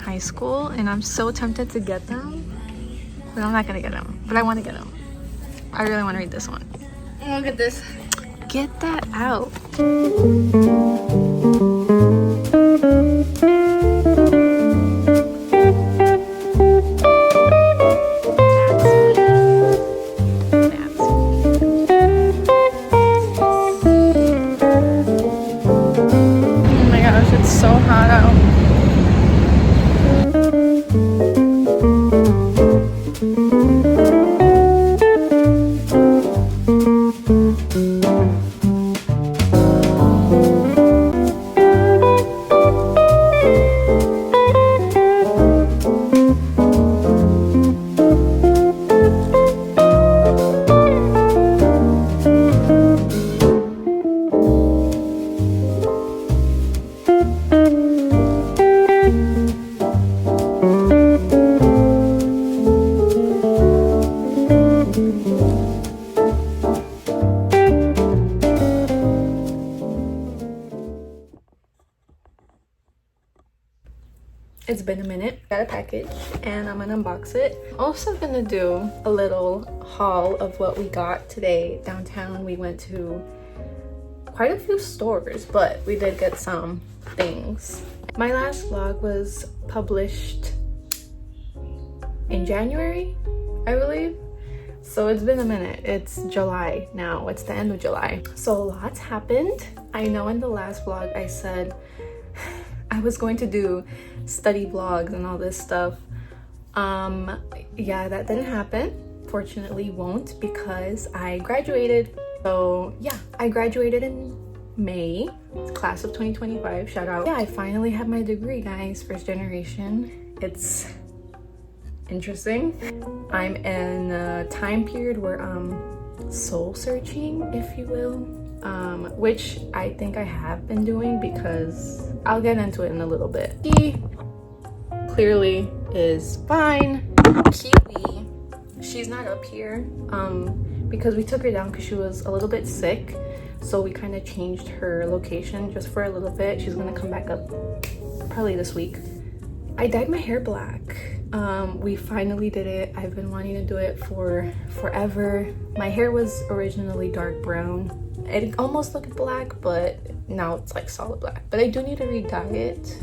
high school and I'm so tempted to get them, but I'm not gonna get them, but I want to get them. I really want to read this one. Look at this. Get that out. It's so hot out. It's been a minute. Got a package and I'm gonna unbox it. Also gonna do a little haul of what we got today downtown. We went to quite a few stores, but we did get some things. My last vlog was published in January, I believe. So it's been a minute. It's July now. It's the end of July. So lots happened. I know in the last vlog I said I was going to do study vlogs and all this stuff. Yeah, that didn't happen. Fortunately won't, because I graduated. So yeah, I graduated in May. It's class of 2025, shout out. Yeah, I finally have my degree, guys. First generation. It's interesting. I'm in a time period where I'm soul searching, if you will, which I think I have been doing, because I'll get into it in a little bit. He clearly is fine. Kiwi, she's not up here because we took her down because she was a little bit sick, so we kind of changed her location just for a little bit. She's gonna come back up probably this week. I dyed my hair black. We finally did it. I've been wanting to do it for forever. My hair was originally dark brown. It almost looked black, but now it's like solid black. But I do need to re-dye it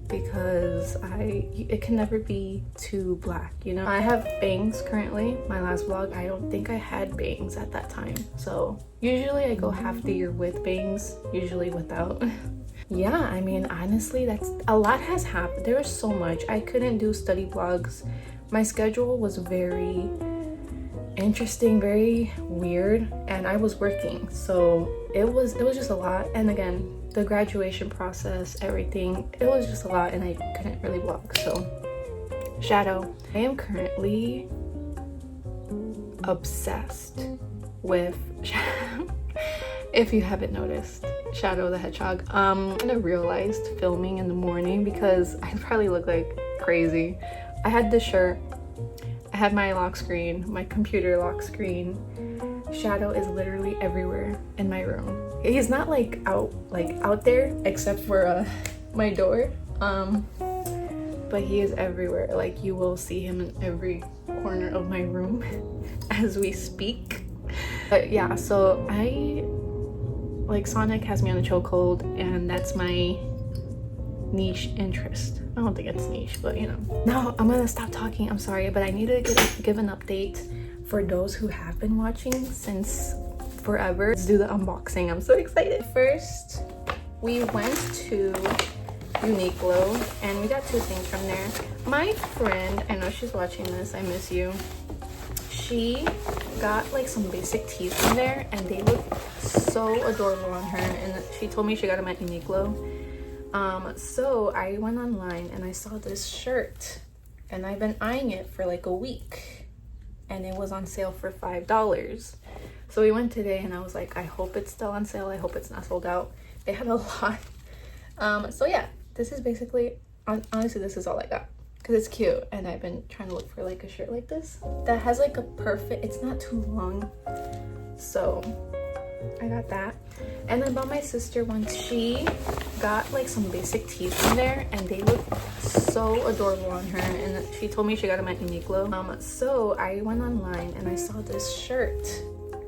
because it can never be too black, you know? I have bangs currently. My last vlog, I don't think I had bangs at that time. So usually I go half the year with bangs, usually without. Yeah, I mean, honestly, that's a lot has happened. There was so much. I couldn't do study vlogs. My schedule was very interesting, very weird, and I was working, so it was just a lot. And again, the graduation process, everything, it was just a lot, and I couldn't really vlog. So Shadow, I am currently obsessed with if you haven't noticed, Shadow the Hedgehog. I realized filming in the morning because I probably look like crazy. I had this shirt, I had my lock screen, my computer lock screen. Shadow is literally everywhere in my room. He's not like out there except for my door, but he is everywhere. Like, you will see him in every corner of my room as we speak. But yeah, so Sonic has me on a chokehold, and that's my niche interest. I don't think it's niche, but you know. Now I'm gonna stop talking. I'm sorry, but I need to give an update for those who have been watching since forever. Let's do the unboxing. I'm so excited. First, we went to Uniqlo and we got two things from there. My friend, I know she's watching this, I miss you. She got like some basic tees from there and they look so adorable on her, and she told me she got them at Uniqlo. So I went online and I saw this shirt and I've been eyeing it for like a week, and it was on sale for $5. So we went today and I was like, I hope it's still on sale. I hope it's not sold out. They had a lot. So yeah, this is basically, honestly, this is all I got because it's cute, and I've been trying to look for like a shirt like this that has like a perfect, it's not too long. So I got that. And then bought my sister one. She got like some basic tees from there and they look so adorable on her, and she told me she got them at Uniqlo. So I went online and I saw this shirt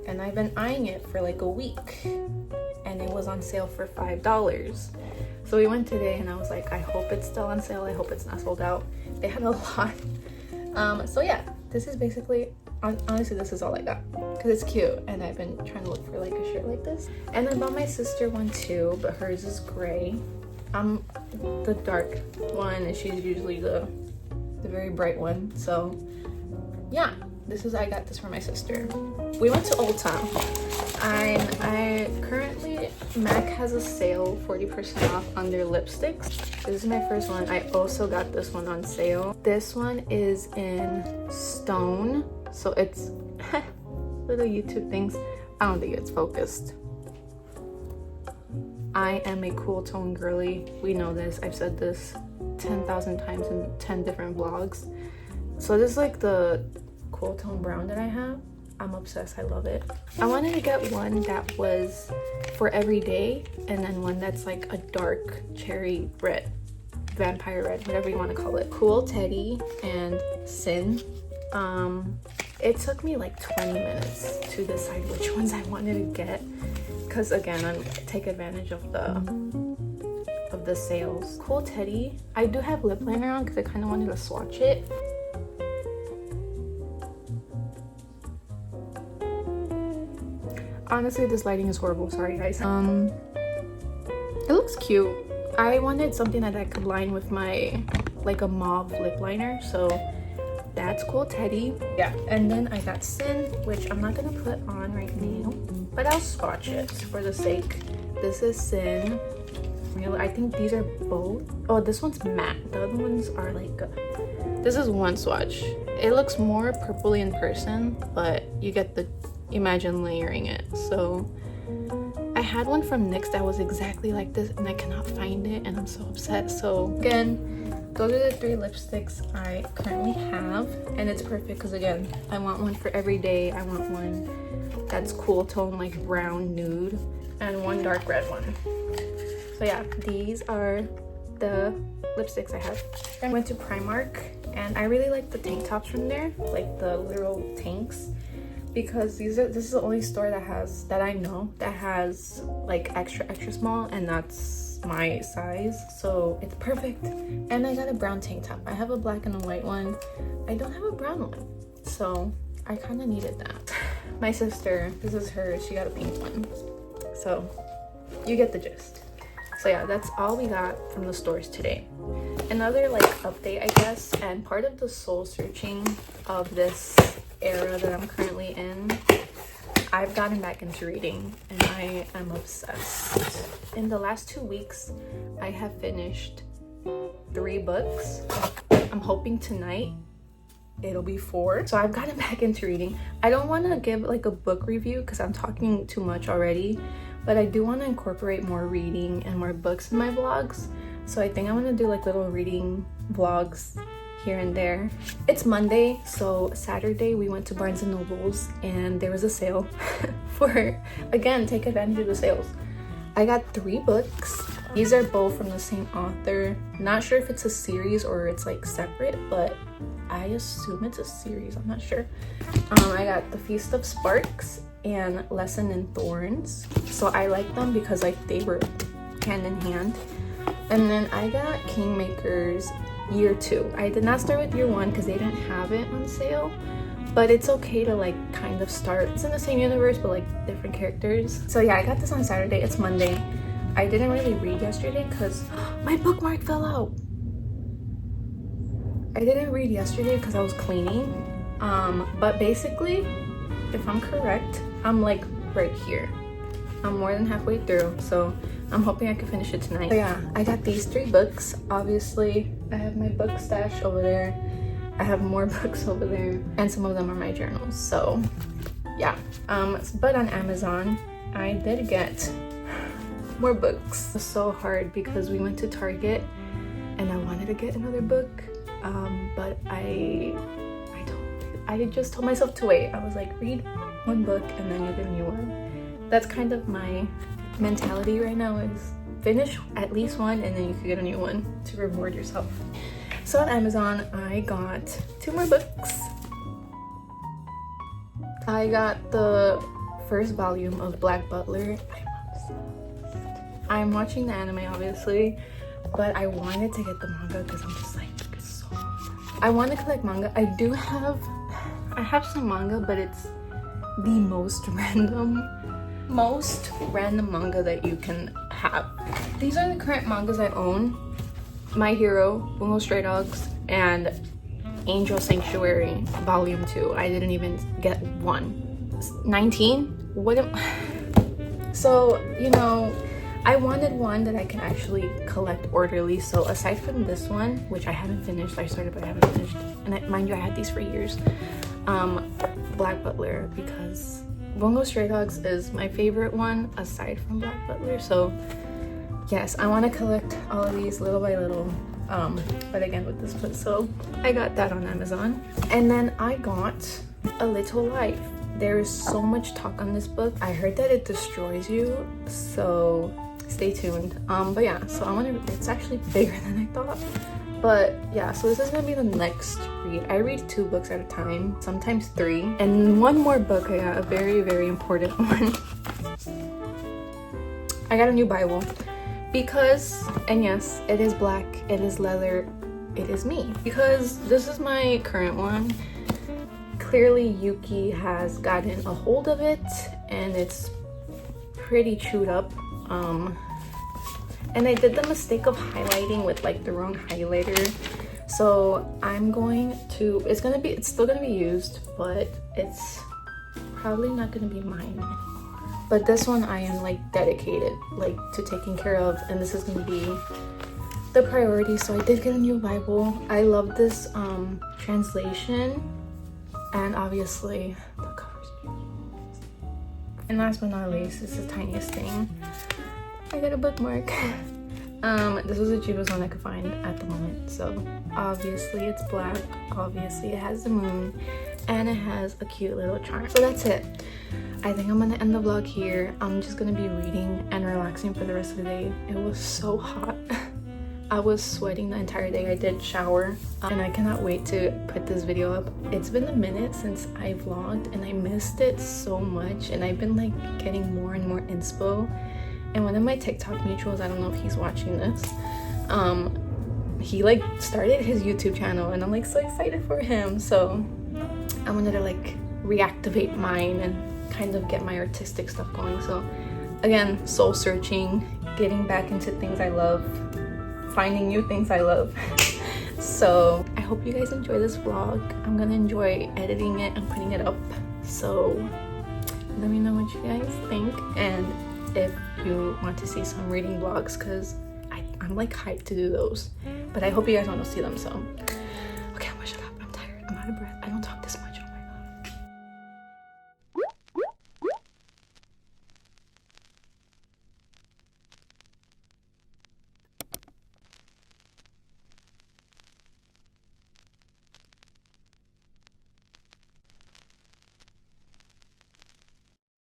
and I've been eyeing it for like a week and it was on sale for $5. So we went today and I was like, I hope it's still on sale, I hope it's not sold out. They had a lot. So yeah, this is basically, honestly, this is all I got because it's cute and I've been trying to look for like a shirt like this. And I bought my sister one too, but hers is gray. I'm the dark one and she's usually the very bright one. So yeah, I got this for my sister. We went to Old Town. I currently, MAC has a sale, 40% off on their lipsticks. This is my first one. I also got this one on sale. This one is in stone, so it's little YouTube things. I don't think it's focused. I am a cool tone girly. We know this. I've said this 10,000 times in 10 different vlogs. So this is like the cool tone brown that I have. I'm obsessed. I love it. I wanted to get one that was for every day and then one that's like a dark cherry red, vampire red, whatever you want to call it. Cool Teddy and Sin. It took me like 20 minutes to decide which ones I wanted to get because again, I take advantage of the sales. Cool Teddy. I do have lip liner on because I kind of wanted to swatch it. Honestly, this lighting is horrible. Sorry, guys. It looks cute. I wanted something that I could line with my, like a mauve lip liner. So that's Cool Teddy. Yeah, and then I got Sin, which I'm not gonna put on right now, but I'll swatch it for the sake. This is Sin. I think these are both. Oh, this one's matte. The other ones are like, this is one swatch. It looks more purpley in person, but you get the, imagine layering it. So I had one from NYX that was exactly like this and I cannot find it and I'm so upset. So again, those are the 3 lipsticks I currently have and it's perfect because again, I want one for every day. I want one that's cool tone, like brown nude, and one dark red one. So yeah, these are the lipsticks I have. I went to Primark and I really like the tank tops from there, like the little tanks, because this is the only store that I know that has like extra small, and that's my size, so it's perfect. And I got a brown tank top. I have a black and a white one. I don't have a brown one, so I kind of needed that. My sister, this is hers. She got a pink one, so you get the gist. So yeah, that's all we got from the stores today. Another like update, I guess, and part of the soul searching of this era that I'm currently in, I've gotten back into reading and I am obsessed. In the last 2 weeks, I have finished 3 books. I'm hoping tonight it'll be 4. So I've gotten back into reading. I don't want to give like a book review because I'm talking too much already, but I do want to incorporate more reading and more books in my vlogs. So I think I'm gonna do like little reading vlogs here and there. It's Monday, so Saturday we went to Barnes & Noble's and there was a sale for, again, take advantage of the sales. I got 3 books. These are both from the same author. Not sure if it's a series or it's like separate, but I assume it's a series, I'm not sure. I got The Feast of Sparks and Lesson in Thorns. So I like them because like they were hand in hand. And then I got Kingmaker's Year 2. I did not start with Year 1 because they didn't have it on sale, but it's okay to like kind of start. It's in the same universe but like different characters. So yeah, I got this on Saturday. It's Monday. I didn't really read yesterday because my bookmark fell out. I didn't read yesterday because I was cleaning, but basically, if I'm correct, I'm like right here. I'm more than halfway through, so I'm hoping I can finish it tonight. So yeah, I got these 3 books. Obviously, I have my book stash over there. I have more books over there, and some of them are my journals. So yeah, but on Amazon, I did get more books. It was so hard because we went to Target, and I wanted to get another book, but I just told myself to wait. I was like, read 1 book, and then you get a new one. that's kind of my mentality right now, is finish at least one and then you can get a new one to reward yourself. So on Amazon, I got 2 more books. I got the first volume of Black Butler. I'm watching the anime obviously, but I wanted to get the manga because I'm just like, it's so I want to collect manga. I have some manga, but it's the most random manga that you can have. These are the current mangas I own: My Hero, Bungo Stray Dogs, and Angel Sanctuary Volume 2. I didn't even get 1. 19? What am So, you know, I wanted one that I can actually collect orderly. So aside from this one, which I haven't finished, I started but I haven't finished, and mind you, I had these for years. Black Butler, because Bungo Stray Dogs is my favorite one aside from Black Butler. So yes, I want to collect all of these little by little, but again with this book. So I got that on Amazon. And then I got A Little Life. There is so much talk on this book. I heard that it destroys you, so stay tuned. But yeah, so I want to, it's actually bigger than I thought. But yeah, so this is gonna be the next read. I read 2 books at a time, sometimes 3. And one more book, I got a very, very important one. I got a new Bible because, and yes, it is black, it is leather, it is me. Because this is my current one. Clearly Yuki has gotten a hold of it and it's pretty chewed up. And I did the mistake of highlighting with like the wrong highlighter. So I'm going to, it's still gonna be used, but it's probably not gonna be mine anymore. But this one I am like dedicated like to taking care of, and this is gonna be the priority. So I did get a new Bible. I love this translation, and obviously the cover's beautiful. And last but not least, this is the tiniest thing. I got a bookmark. This was the cheapest one I could find at the moment. So obviously it's black, obviously it has the moon, and it has a cute little charm. So that's it. I think I'm gonna end the vlog here. I'm just gonna be reading and relaxing for the rest of the day. It was so hot. I was sweating the entire day. I did shower, and I cannot wait to put this video up. It's been a minute since I vlogged and I missed it so much, and I've been like getting more and more inspo. And one of my TikTok mutuals, I don't know if he's watching this, he like started his YouTube channel, and I'm like so excited for him. So I wanted to like reactivate mine and kind of get my artistic stuff going. So again, soul searching, getting back into things I love, finding new things I love. So I hope you guys enjoy this vlog. I'm gonna enjoy editing it and putting it up. So let me know what you guys think, and if you want to see some reading vlogs, because I'm like hyped to do those, but I hope you guys want to see them. So okay, I'm gonna shut up. I'm tired, I'm out of breath.